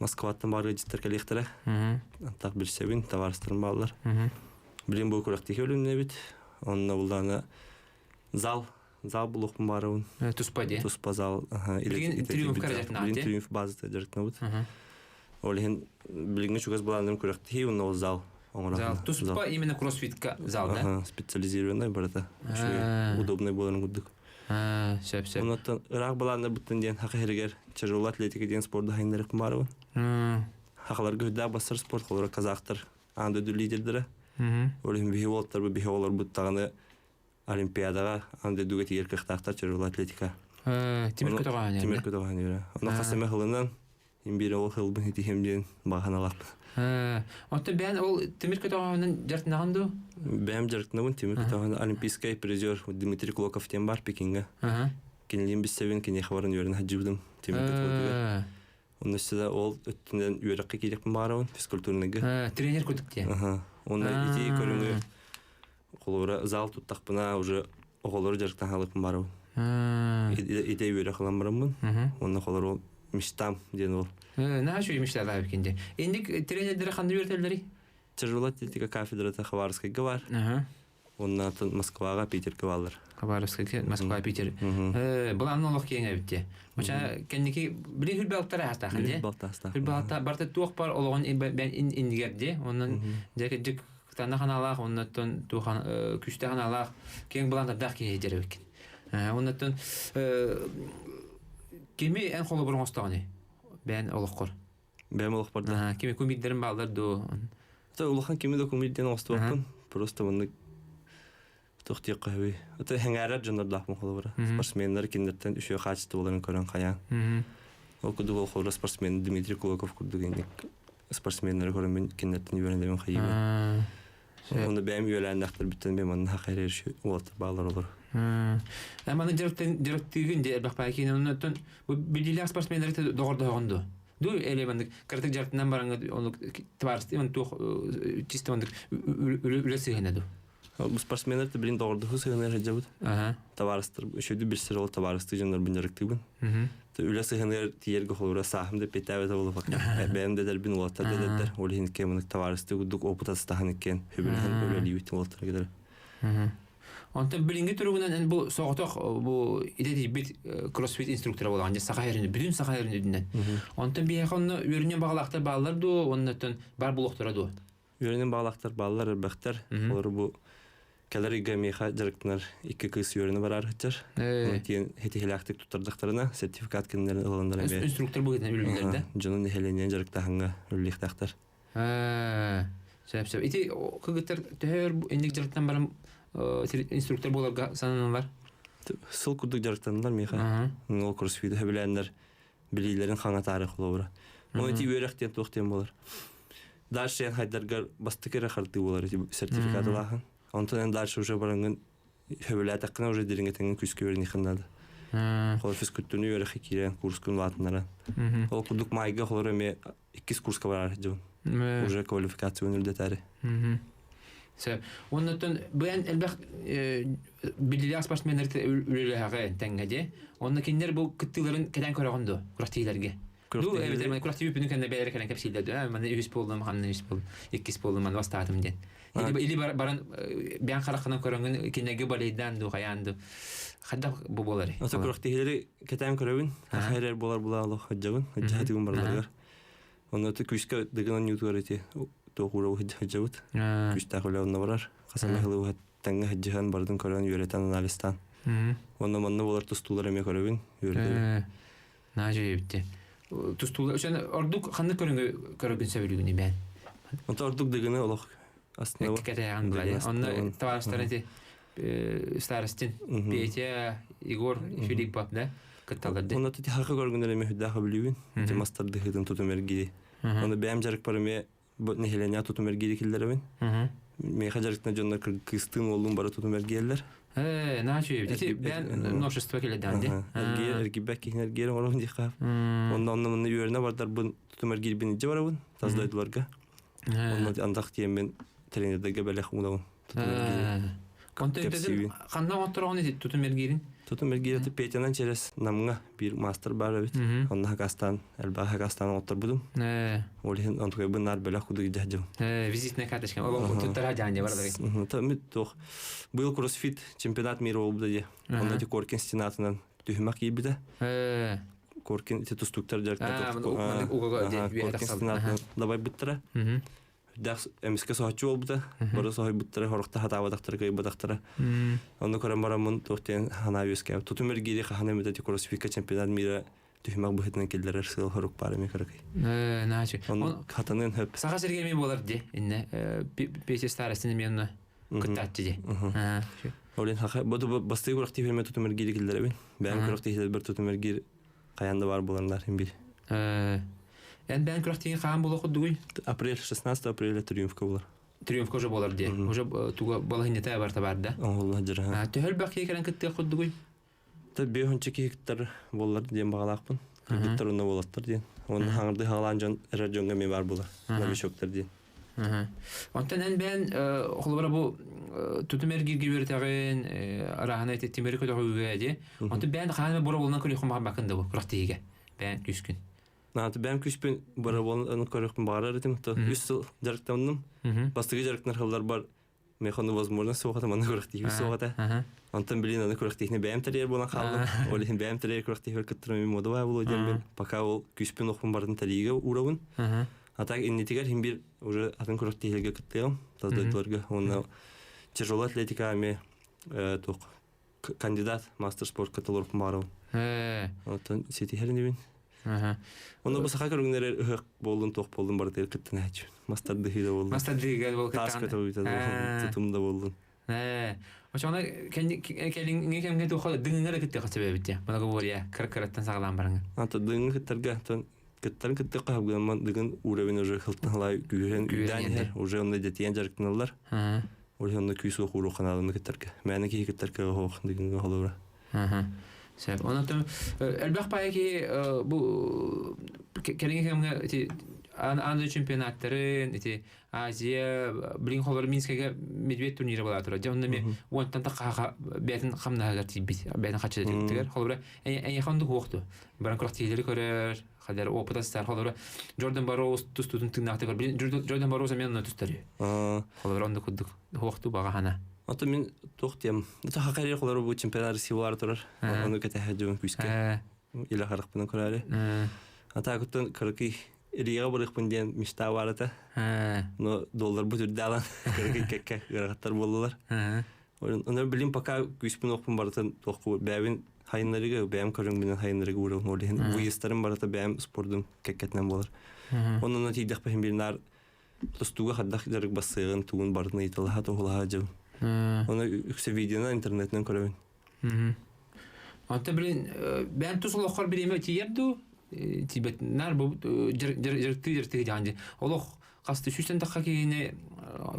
Москваттың бары жеттер кәлектірі. Антақ білсебін, таварыстырын балылар. Білем бұл көріқті өліміне бет. Онына бұлданы зал бұл оқпын барауын. Туспа де? Туспа зал. Білген триумф кәрежетін Білген триумф базыты жарықтына бұд. Олеген білген жүгіз бұландырым көріқті онына ол зал. Зал. Туспа именно кроссфитка зал, да? Специализированный барата. Удобный боларын күдік. Шәп. Онаттан ұрақ баланы бұттын ден хақы әрігер тяжелы атлетика ден спорды хайындарық барауын. Хақыларға өдді басыр спорт қолыра қазақтыр. Анды өді лидердері. Олым бейхеволар бұттағаны олимпиадаға анды өдіге тегер қықтақтар тяжелы атлетика. Темір көтіған ері. Оны қасыме қылынан ембері ол қылбын етігемден баған алақпын. Онты бән ол темір көтіғанын жартынағанды? Бәм жартынағын темір көтіғанды олимпийскай призер Дмитрий Клоков тем бар Пекинге. Кенелейін біз сәбен кене қабарын өрін хаджыбдым темір көтіғанды. Оны үстіде ол өттінден өріққа кейдекпін барауын физкультурныға. Тренер көтікте? Оны ете көріңі Холора зал туттақпына уже оголор жарықтан халықпын бару. Идей өре қылан барамын. Онна холор мечтам ден ол. Нашу мечтала бекенде. Эндик тренерлер қандай вертелдери? Тяжелая атлетика кафедрата Хабаровскайга бар. Онна Москваға, Питерге балдар. Хабаровскайга, Москва, Питер. Бұл анолог кеңе бітте. Моча кенники били хүлбалтары астахан де. Хүлбалта барта туақ бар олығын бән индигерде. Оннан жек тана ханалақ, оннаттан туған күшті ханалақ кең бұланда дақ кеге жері бекен. Оннаттан кеме ән қолы бұрын остағаны? Бән олық қор. Бән олық барды. Кеме көмейдерін балдар ду. Улахан кеме де көмейден осты бақын. Просто мұнды тоқтиық қойбей. Өте хәңәрәр жонардақпын қолы бұры. Спортсменлер кендерттен үші қачысты боларын көрін қаян. Ол күдік ол қолы спортсмен Дмитрий Кулаков күрдік ендік. Спортсменлер көрін мен кендерттен үйеріндемін қайыбын. Оны бәйім үйеләндақтыр біттен бәйім анын хақайрер олатыр бағалар олар. Әманы директігін де әлбақпай кейін онын білдейлі спортсменлері доғырды оғынды. Ду элементик картик жартынан бараңга оны тварсты мен тух чисто ондык үлесегенеду. Бу спортсменлер те билин доғырды хусыгенер жабыт. Таварстыр үшөдү бир сыр ол таварсты жандар бинеректигин. Үлесегенер тиерге холура сахымды петабе болуп акка. Бем дедер бин улатта дедер. Ол хинке мен таварсты гудук опытастахан экен. Хөбөлөн өлөлүбүт улаттар кедер. Онтан билинге түрүгүнөн бу соғоток бу идети бит кроссфит инструктора болган же сахайрын бүтүн сахайрын үдүнөн. Онтан бияхонно өрүнөн багалактар балдар ду, оннотон бар булуктара ду. Өрүнөн багалактар балдар бактар. Олар бу калорига меха жарыктар 2 кыз өрүнө барар хачар. Онтен хетихилактык туттардыктарына сертификат кендерин алгандар эме. Инструктор болгон үлүлөрдө. Жонун хеленен жарыктаханга үлүлүктактар. Сеп. Ити кыгыттар төр эндик жарыктан барам инструктор боларга сананалар. Сыл курдук жарыктандар меха. Ол кроссфит хөбүләндер билилерин хаңа тарих болор. Моти өрөктен токтен болор. Дальше хайдарга бастыкера харты болор сертификат алган. Онтон дальше уже баранган хөбүләт акына уже дирингетен күскө берни хандады. Хол физкультурны өрө хикирен курскун ватнара. Ол курдук майга холор эме 2 курска бар жон. Уже квалификацион үлдетари. Сеп. Оннотон бен элбах билили спортсменлерди үлелеге теңгеде. Онна киндер бу кыттыларын кеден көрөгөндү курактилерге. Ду эбетер мен курактив бүнүн кенде белер келен кепсилдеди. Мен 2 болдум, ханны 2 болдум. 2 болдум мен бастадым ден. Или баран бен каракынан көрөнгөн кинеге балайдан ду каянды. Хадда бу болары. Ата курактилери кеден көрөбүн. Хайрер болар булалы хаджабын. Хаджатыгын барлар. Онноту күскө дегенен ютуарыти. Тоғура хаджабыт. Күшті ақылауына барар. Қасамахылы тәңгі хаджихан бардың көрген үйретен аналистан. Онна манна болар тұстулар әме көрген үйретен. Нажы ебітті. Тұстулар, өшен ордук қанды көрген сөйлігіне бән? Онта ордук дегені олық. Кәті ағын бұлады. Онна таварыстарыны старостин Петя, Игор, Филипп бап, да? Кытталарды. Онна тәті хақы көргендер әме хүддаға білуін. Мастарды хыдын тұтым әргейді. Онда бәйім жарық бар әме нехеленя тутум эргири киллеревин. Меха жарыктан жондар кыстын олдун бара тутум эргиерлер. Начи, бен множество келедан де. Эргибек кихнергер орон дихап. Ондан үйөрүнө бардар бу тутум эргири бининче барабын. Таздайдыларга. Ондан андак тиемен тренердерге белек улабын. Тутум эргири. Контентедин кандай отурган эди тутум эргирин? Тутум эргири Петянан через намга бир мастер бар бит. Онда Хакастан, Элба Хакастан отур будум. Олин антуга бунар белек куду жажым. Визитная карточка. Ол туттара жанде барды. Тамит тох. Был кроссфит чемпионат мира болду. Онда ти Коркин стенатынан түһмак ийбиде. Коркин ти тустуктар жаркта. Давай биттера. Дас эмиске сохчу болду. Бара сохой биттера хорукта хатабадактар кай бадактара. Онда көрөм барамын тохтен ханависке. Тутумергири ханемде ти кроссфит чемпионат мира түһмак бухетнен келдерер сыл хорук бары мекаракай. Начи. Он хатанын хөп. Сага сергеми болар де. Инне песе старостын мен кыттатчы де. Олен хака боду басты курактив эме тутумергири келдеребин. Бән курактив бер тутумергир каянда бар буландар хим бир. Бән курактив каан боло кудуй. Апрель 16 апреля триумфка булар. Триумфка уже болар де. Уже туга балахинета барта барда. Алла жара. Төхөл бакый келен кытты кудуй. Та 5 гектар болар дем багалакпын. Гектар уна болаттыр ден. Оны хаңырды халан жон радионга мен бар булар. Навишоктар ден. Онтан ben холбара бу тутумер гиргибертеген арахана тетимер көтөгүгәди. Онтан ben ханама бора болган көрөк бакында бу крахтиге. Ben күскүн. Наты бәм күшпен бара болын көрөкпен барар идем. То 100 жыл жарыктандым. Бастыгы жарыктар хылдар бар. Механы возможность соғата мана көрөктиге соғата. Антон блин аны көрөктигне бәм тарер болан калдым. Олин бәм тарер көрөктиге көттөрөм мода бар болу дем. Пока ол күшпен окпун бардын талиге урабын. А так иннетигер химбир уже атын көрөктигеге кыттым. Таздыкларга оны тяжелая атлетика ами ток кандидат мастер спорт каталог барып. Антон сети хернебин. Оны бу сака көргөндөр ык болдун ток болдун бар дер кыттын ач. Мастарды хиде болдун. Мастарды бол кыттан. Таската уйта тутумда болдун. Ошона келиңге кемге тохол дыңгыра кытты катыбебитте. Мына говоря, кыркыраттан сагалам барың. Ата дыңгы кыттерге тон кыттан кытты кабган дыгын уровень уже хылтналай күрен үдән уже онда детен жарыктыналар. Уже онда күсө хуру каналын кыттерге. Мәне ки кыттерге хок дыгынга холора. Сәп. Онда элбах пайки бу келиңге кемге аны чемпионаттарын, Азия, блин, холор Минскеге медведь турниры була тура. Жонда мен онтан та кага бетин камнага тибит, бетин качы дегендер. Холора эң ханды хокту. Баран крактилери көрөр, кадар опытастар холора. Джордан Барроуз тустудун тыңнакты көр. Джордан Барроуз мен тустары. Холора онда кудук хокту бага хана. Ата мен токтем. Та хакайыр холора бу чемпионат силар турар. Аны кетехежүн күскө. Иле харык менен көрөрү. Ата көтөн кырки Рига барыппын ден мечта бар ата. Но доллар бүтүрдө алан. Кекке гыраттар болдулар. Оны билим пока күспүн окпун бартын току бәбин хайынларыга бәм көрүң менен хайынларыга урун олден. Уйстарым бар ата бәм спорттун кеккетнен болар. Онун тийдек бәм бирнар тустуга хаддак жарык басыгын тугун бардын айтылха тоглага жаб. Оны үксе видеоны интернеттен көрөбүн. Ата билин бәм тусулоккор биреме тиерду. Тибет нар бу жертти жанды. Олох касты сүстен такка кийине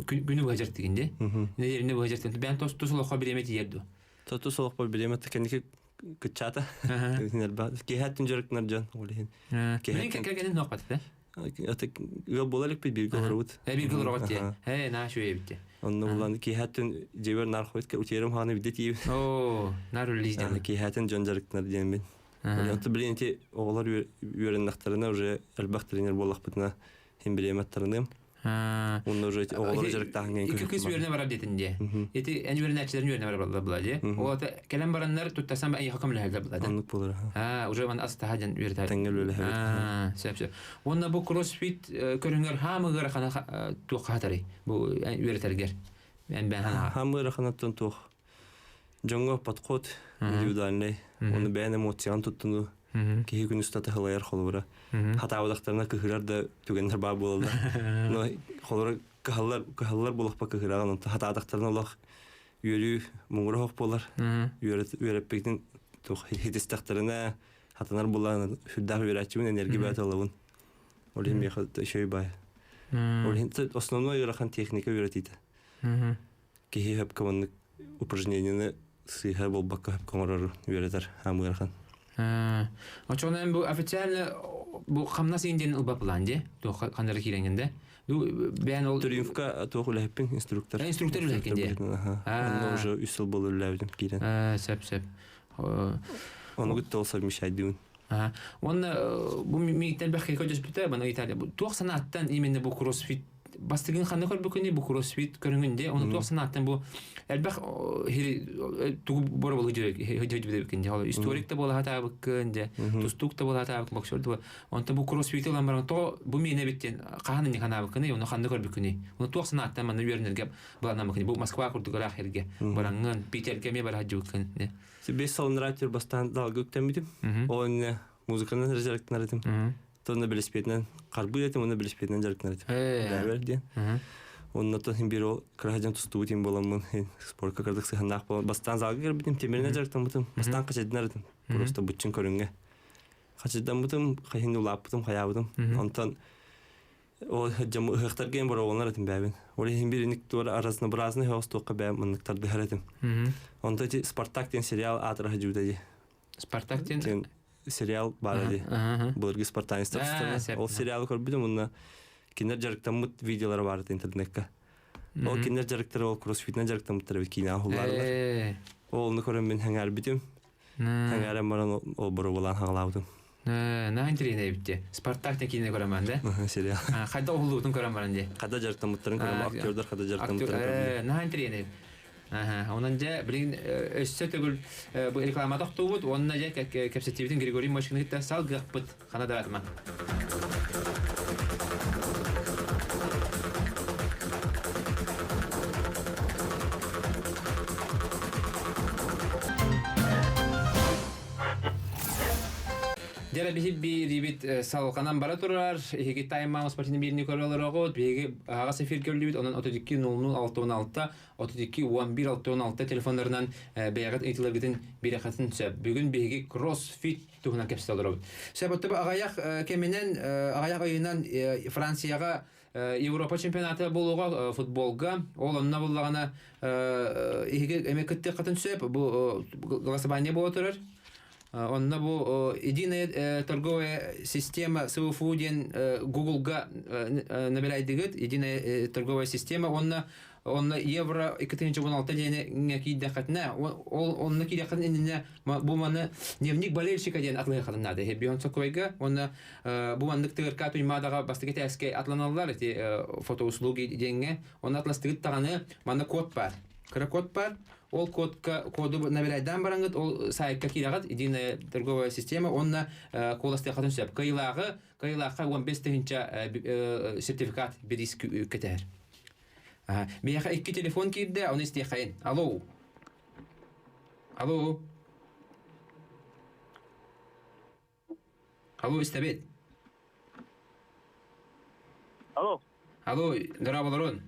күнү бажартыгинде. Нерне бажартын бен тосулокко биремет ерду. Тосулокко биремет кеники кычата. Нерба кехаттын жертнар жан олен. Кехаттын нокпат да. Ата гол болалык бир голорут. Бир голорут я. На шуе битте. Онны булан кехаттын жебер нар хойтка утерим ханы бидети. О, нар лизден. Кехаттын жан жертнар ден. Онда билинти оглар үйреннактарына уже албак тренер боллак бутна хем билематтарым. Онда уже оглар жарыктаган кен. Ики кыз үйренне бар детинде. Эти энверначтарын үйренне бар булады. Олар келем бараннар туттасам ай хакымларда булады. Онлук булар. Уже мен астахадан үйрәтә. Тәңгел өле. Сәп. Онда бу кроссфит көрүнгөр хамыгыр хана туқатары. Бу үйрәтәргәр. Мен хамыгыр ханаттан туқ. Жоңго подход индивидуальный. Оны бәне мотиван туттуну. Кеһи күн үстә тәһләр холора. Хата авдактарына кыһырар да түгәннәр бар булды. Но холора кыһаллар булып па кыһыраган хата авдактарына улак йөрү муңгыр хок булар. Йөрәп бектин тух хитистәхтәренә хатанар булган хүддә йөрәчүн энергия бәт алабын. Олим яхат шөй бай. Олим основной ярахан техника йөрәтиде. Кеһи һәп командны упражненияны сыйха болбакка һәп комарар йөрәтер һәм Очонен бу официально бу камнас инден улбапланде, то кандыр киренгенде. Ду бән ол Туринфка тохула һәппин инструктор. Инструктор лекенде. Аны уже үсел булыр ләвден кирен. Сәп. Оны гытты олса мишайдын. Оны бу миктен бәхкә көҗәс битә, бу Италия. Бу 90-аттан именно бу кроссфит бастыгын ханны көр бүкүне бу кроссфит көрүнгөндө, оны 90-аттан бу әлбәх тугу бор болу жүрөк, хөҗөҗ бекенде. Hala историк та була хата бекенде, тустук та була хата боксер да. Онда бу кроссфит алан барган то бу мене биттен каханы не хана бекене, оны ханны көр бүкүне. Оны 90-аттан мана йөрнергә булана бекене. Бу Москва курдыгы ахирге баранган Питерге ме бар хаҗукын. Себе салонратер бастан далгы үктәмидим. Оны музыканы рәҗәлектән әйтим. Тонны велосипеднен карбы этим, оны велосипеднен жарыктан этим. Дәвер дигән. Оннан тон биро краҗан тусту тим боламын. Спортка кырдык сыгынак болам. Бастан залга киреп битим, темирне жарыктан бутым. Бастан качыдын этим. Просто бутчын көрүнгө. Качыдан бутым, кайын улап бутым, хаябытым. Онтан о жам хыктарген бар олар этим бәбин. Олар бирник тор арасына биразны хостокка бәм мындыктарды харатым. Онда Спартак ден сериал атыр хаҗудади. Спартак ден сериал бар иде. Булыргы спартанистар. Ол сериал көрбүдүм, мына кинер жарыктамыт видеолар бар интернетке. Ол кинер жарыктар ол кроссфитнен жарыктамыттар кина хуллар. Олны көрөм мен хәңәр битем. Хәңәр маран ол бұры болан хағылаудым. На интернет битте. Спартак текине көрәмән дә. Сериал. Кайда уллутун көрәмән дә. Када жарыктамыттарын көрөм, актердар када жарыктамыттарын көрөм. На интернет. Онан же билин өссө түгүл бу реклама токтубут, онна же кепсетибитин Григорий Мошкиновта салгыппыт канадаратма. Дера бихи бирибит салканан бара турар, иги таймаус партини бирни көрөлөр огот, биги ага сефир көрүлүбүт, онан 32 32 телефондарынан беягат эйтилергитин бирехатын сөп. Бүгүн биги кроссфит тугуна кепселдөрөбүт. Себепте агаяк кеменен агаяк айынан Францияга Европа чемпионаты болууга футболга, ол онна буллагана иги эмекетте катын сөп, бу голосование боло турар. Онна бу единая торговая система СВФУ-ден Google-га набирайдыгыт, единая торговая система, онна евро 2016 дене кийде хатна, онна кийде хатна инне бу маны дневник болельщика ден атлай хатна да. Бион сокойга, онна бу мандык тырка туймадага бастыгы тәскәй атланалар, эти фотоуслуги денге, онна атластыгыт таганы маны код бар. Код бар. Ол коду набирайдан барангыт, ол сайтка кирагат, единая торговая система, онна коласты хатын сөп. Кайлага 15 тыгынча сертификат берис кетер. Бияха 2 телефон кирде, оны истехайын. Алло. Алло, истебет. Алло, дораба лорон.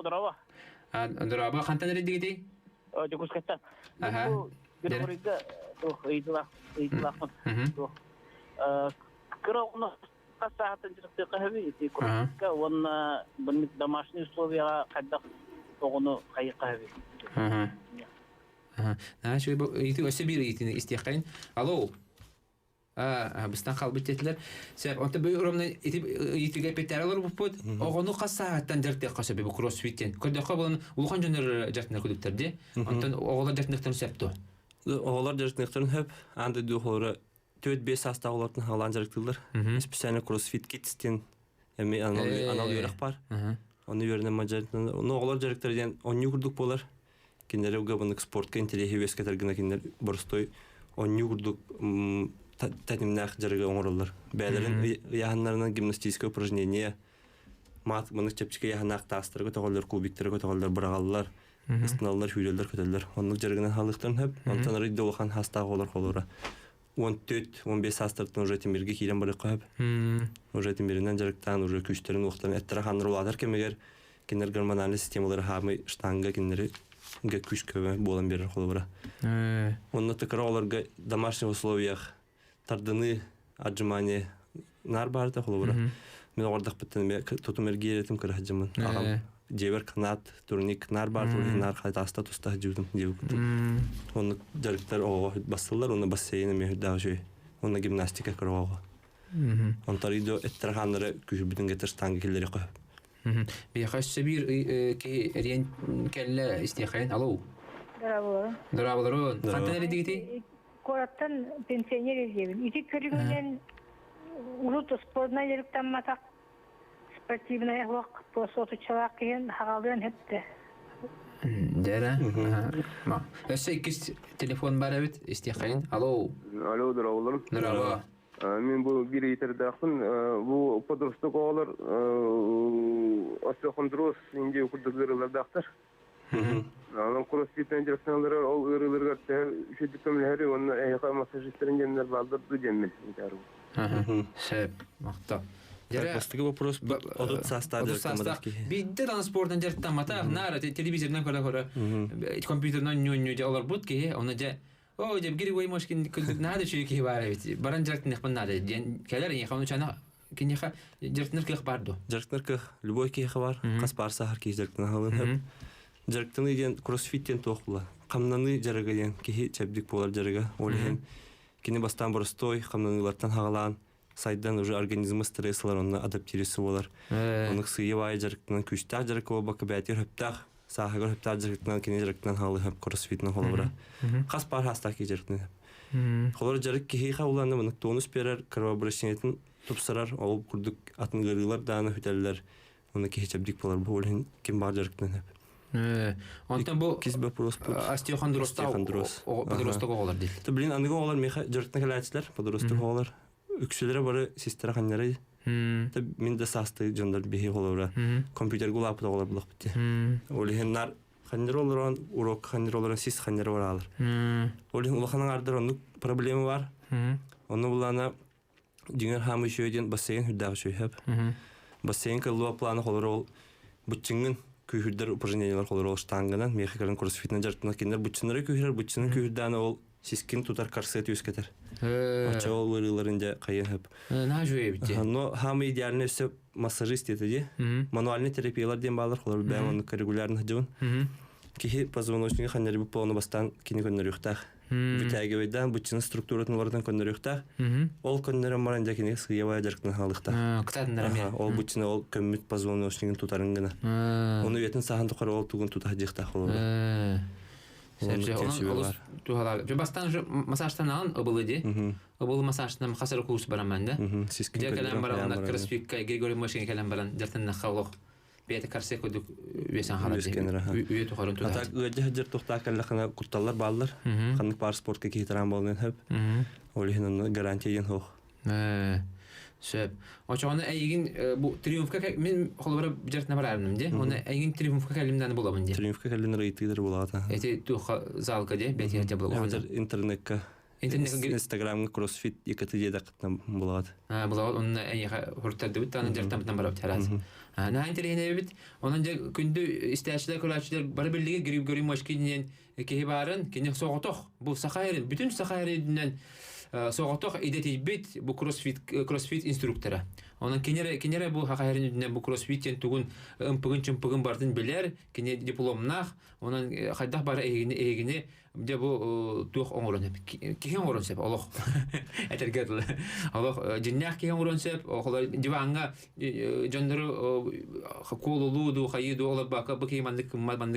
дорога. Дораба хантан редигити? Жокускаттан. Ага. Григорийга ыйдылах. Кыроуна касаатын жырыкты кахаби, курка онна бин домашний условия кадак тогуну кайкахаби. Шо ити өсөбир итини истехайын. Алло. Быстан қалбыт етілер. Сәп, онта бөй ұромна етіге петтералар бұппыд, оғыну қасааттан жартық қасабы бұл кроссфиттен. Көрдіққа болын ұлған жөнер жартына көдіктерде, онтан оғылар жартынықтарын сәпті. Оғылар жартынықтарын хөп, анды дұғылары 4-5 аста оғылардың ғалан жарықтылар. Специально кроссфит китстен анал үйрақ бар. Оны үйеріне мажарытын. Оғылар жарықтардан 10 күрдік болар. Кендері ұғабынық спортқа интеллехи вескетергіна кендер бұрыстой 10 күрдік тәтімнәқ жарығы оңырылыр. Бәлерін яғынларынан гимнастическое упражнение, мат мұны чепчіке яғынақ тастыры көтіғалар, кубиктері көтіғалар, бұрағалар, ұстыналар, хүйлелер көтілер. Онлық жарығынан халықтарын өп, онтан рыйды олған хастағы олар қолыра. 14-15 астыртын уже темірге кейлен барыққа өп. Уже темірінен жарықтан, уже күштерін оқтарын әттірі қаныр оладар кемегер, кенер гормональный системалары хамы штанға кенері күш көбі болан берір қолыра. Онны тықыра оларға домашний условиях тардыны отжимания нар барды холора. Мен ордах битен тотум эргеретим кырахжымын. Агам жебер канат турник нар барды нар хайта статуста жүрдүм деп. Оны жарыктар ого басылар, оны бассейне мехдажы. Оны гимнастика кырого. Он таридо эттергандары күш бүтүн гетер станги келери кой. Бияхаш сабир ки эрен келле истехайн. Алло. Дорабалар. Кантан редигити? Кораттан пенсионер изебин. Ити көрүгүнен урут спортна жериктен матак спортивная вак посоту чалак кен хагалдан хепте. Дера. Эсе икис телефон бар бит истехайн. Алло. Алло, дорабалар. Дораба. Мен бу бир итердакын бу подросток алар остеохондроз инде укудыгырлар дактар. Анан кроссфиттен жарыктанлар ол ырылырга шедикемлери оны айга массажистерин жемнер балдырды жеммен. Сеп, мактап. Простой вопрос. Одут состав жарыктамадaki. Бидде транспорттан жарыктамата, нара телевизордан көрө компьютерден ню алар бут ки, оны же о, деп Григорий Мошкин надо чуйки бар бит. Баран жарыктын надо. Келер я ханы чана кинеха жарыктын кых барды. Жарыктын кых любой ких бар. Кас барса хар ки жарыктын халын. Жарыктын иден кроссфиттен тоқла. Камнаны жарыгаден ки чебдик болар жарыга. Олен кини бастан борстой камнанылардан хагалан сайдан уже организмы стресслар онна адаптиресі болар. Оның сыйы бай жарықтынан күштақ жарық ол бақы бәтер хөптақ, сағығыр хөптақ жарықтынан кене жарықтынан халы хөп кроссфитінің қолыбыра. Қас бар хастақ ке жарықтынан. Қолыр жарық кехейқа оланды мұнық тонус берер, кровообращениетін тұпсырар, ол күрдік атын ғырғылар, даны хүтәлілер, оны кехечабдік болар, бұл олен кем бар жарықтынан хөп. Онтан бұл остеохондроста оғалар дейді. Білін, анығы оғалар меха жарықтан кәләтісілер, подростық оғалар. Үксілері бары сестера қаннары. Мен де састы жандар бейі оғалар. Компьютер ғыл апыда оғалар бұлақ бітті. Олығынлар қаннары оларан, урок қаннары оларан сес қаннары бар алыр. Олығын ұлақаның ардыр оның проблемі бар. Оны бұлана дүңер хамы шөйден бассейн хүддағы шөйхеп. Бассейн кылуа планы қолар ол бұтчыңын күйірдер упражнениялар қолар ол штангынан, мехикарын кроссфитнен жартына кендер бұтчынары күйірер, бұтчының күйірданы ол сискин тутар карсет өскетер. Оча ол вырыларында қайын хөп. На жөйе бітте. Но хамы идеальны өсі массажист етеді. Мануальный терапиялар ден балар, қолар бәм оны регулярны жауын. Кехи позвоночнигі қаннары бұп оны бастан кені көннер өқтақ. Бүтәге өйдан бұтчының структуратын олардан көннер өқтақ. Ол көннері маранда кені сығыявай жарықтың халықтақ. Ол бұтчыны ол көммет позвоночнигін тутарын гына. Оны өйтін саған тұқар ол туғын тута жиқтақ олар. Бастан массажтан алын ыбылы де. Ыбылы массажтан қасыр курс барам мәнді. Де кәлем барағында кроссфитка Григорий Мышкин кәлем баран жартын наққалық. Бәйті қарсы көдік өйесен қарады. Өйе тұқарын тұтады. Атақ өйе жыр тұқтақ кәліқіна құртталар балылар. Қандық бар спортқа кейтеран болын хөп. Олығын оны гарантияйын хоқ. Сөп. Очағаны әйгін бұл триумфқа мен қолыбыра жартына бар әрінім де. Оны әйгін триумфқа кәлімдәні боламын де. Триумфқа кәлімдәні рейттігдер болады. Әйті тұққа залға де бәйті әрде болады. Интернетқа. Инстаграмға кроссфит екіті деді қытынан болады. Болады. Оны әйіға хүрттарды бұд, аны жартамытан барап тәрәзі. Нәйін тірейіне бит, онан жа күнді істәшілер, көрәтшілер бары бірліге Григорий Мышкиннен кеге барын, кене соғытоқ. Бұл сақайрын, бүтін сақайрын соғытоқ идеті бит бұл кроссфит инструкторы. Онан кенері бұл хақайрын бұл кроссфиттен түгін ұмпығын бардың білер, кене дипломнақ, онан қайдақ бары егіне де бұл туық оңырын сәп. Кеген оңырын сәп, олық әтергетілі. Олық жиннақ кеген оңырын сәп, олық диванға жондыры қолылуды, қайыды, олық бақы, бұқи мандық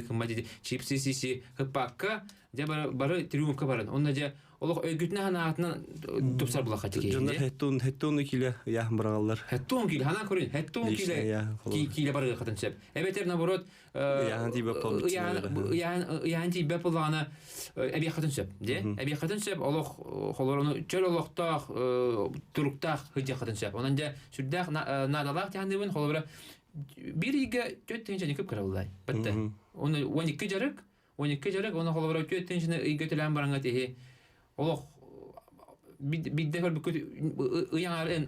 кымма деді, чипсисisi қыппаққа, де бары триумфқа барын. Онда де олық өйгітіне ғана атынан тұпсар бұлақ қаты кейінде. Жондыр хеттуын келі яғын бұрағалар. Хеттуын келі, ғана көрін, хеттуын келі бары қатын сәп. Әбетер наборот, яғын тей бәп болағана әбе қатын сөп. Әбе қатын сөп, олық қолырыны чөл олықтақ, тұрықтақ хүдде қатын сөп. Онан де сүрдәқ надалақ тәңдебін қолыры бір еге төттен және көп кіралылай. Бітті. Оны 12 жарық, оны қолыры төттен және еге төлән баранға тейі. Олық бидде хөр бүкөт ыяңарын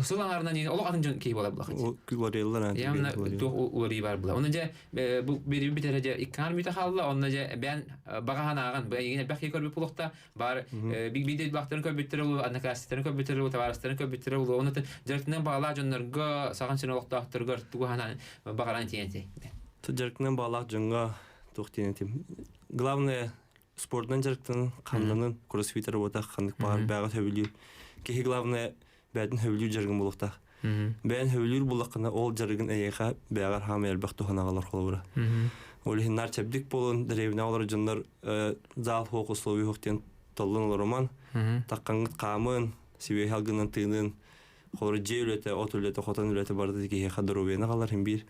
сылаңарынан олық атын жон кей бола бұлақ. Глориялар. Яғына туқ ұлыры бар бұла. Оны же бері бітері же иккан мүті қалды, оны же бән бағахан ағын, бәқи көрбі бұлықта бар, бидде бұлақтарын көбіттірі ұлы, аднакастарын көбіттірі ұлы, таварыстарын көбіттірі ұлы, оны жәртінен бағалақ жонларға саған сен олықта ақтырғыр туғанан бағаран тиенте. Жәртінен бағалақ жонға туқ тиенте. Главное, спортдан жарықтың қандының кроссфитер отақ қандық бағар бәғат өбілі. Кехе главное бәдің өбілі жарғын болықтақ. Бәдің өбілі болақына ол жарғын әйеға бәғар хам әлбәқ тұған ағалар қолы бұра. Олығын нар чәбдік болын, дәревіне олар жынлар зал хоқ условий хоқтен толын олар оман. Таққаңғыт қамын, себей халғынан тыйнын, қолары же өлеті, от өлеті, қотан өлеті барды кехе қадар өбейін ағалар бір.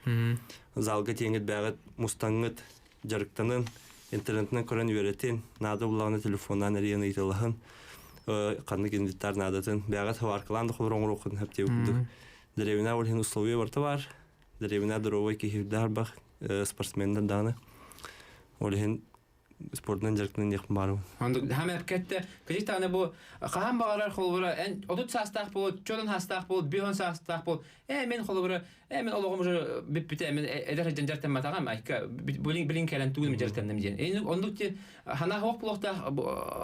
Залға теңгіт бәғат мұстаңғыт жарықтанын, интернетнен көрен үйретен, нады бұлағына телефоннан әрейін ұйтылығын, қанды кендеттар надатын, бәғат хаварқыланды қолыр оңыр оқыдың әпте өкілдік. Дәревіне олхен условия барты бар, дәревіне дұровай кехевдар бақ спортсмендер даны. Олхен спортынан жарқынан еқпін бару. Хам әпкетті, көзі тағыны бұл қаған бағарар қолы бұра, одут састақ бол, чодан хастақ бол, бүйон састақ бол, мен қолы бұра, мен олығым жүр бүт-бүті, мен әдір жартан матағам, білін кәлін түгілім жартандым ден. Ондық те, хана хоқ бұлықта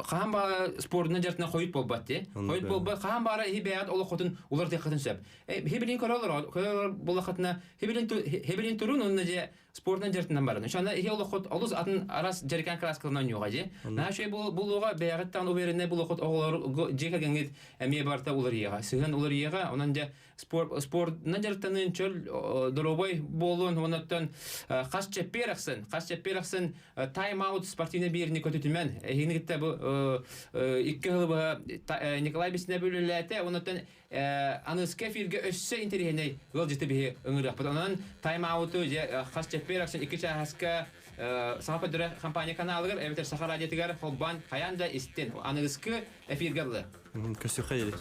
қаған бағар спортынан жартына қойыт бол бәтті. Қойыт бол бәт, қаған бағар хебәят олық қотын олар тек қатын сөп. Хебелін көрі олар бұлақатына, хебелін тұрын, онына же спортна жертынан барын. Шана ихе олохот олус атын арас жеркан краскалынан юга же. На шей булуга бягыттан уберне булохот оглар жекергеңет эме барта улар яга. Сыгын улар яга, онан же спорт надертанын чөл доробой болун, онаттан каш чеппераксын тайм аут спортивный бирни көтүтүмен. Хинигитте бу икки хылба Николай Бесне бөлөләте, онаттан аныска фирге өссө интерене гол жети бе ыңырак. Онан тайм ауту же каш чеппераксын икки часка Сахападыра компания каналыгар, эбетер Сахара радиотыгар холбан хаянда истен. Аныска эфиргалы. Көсү хайыр.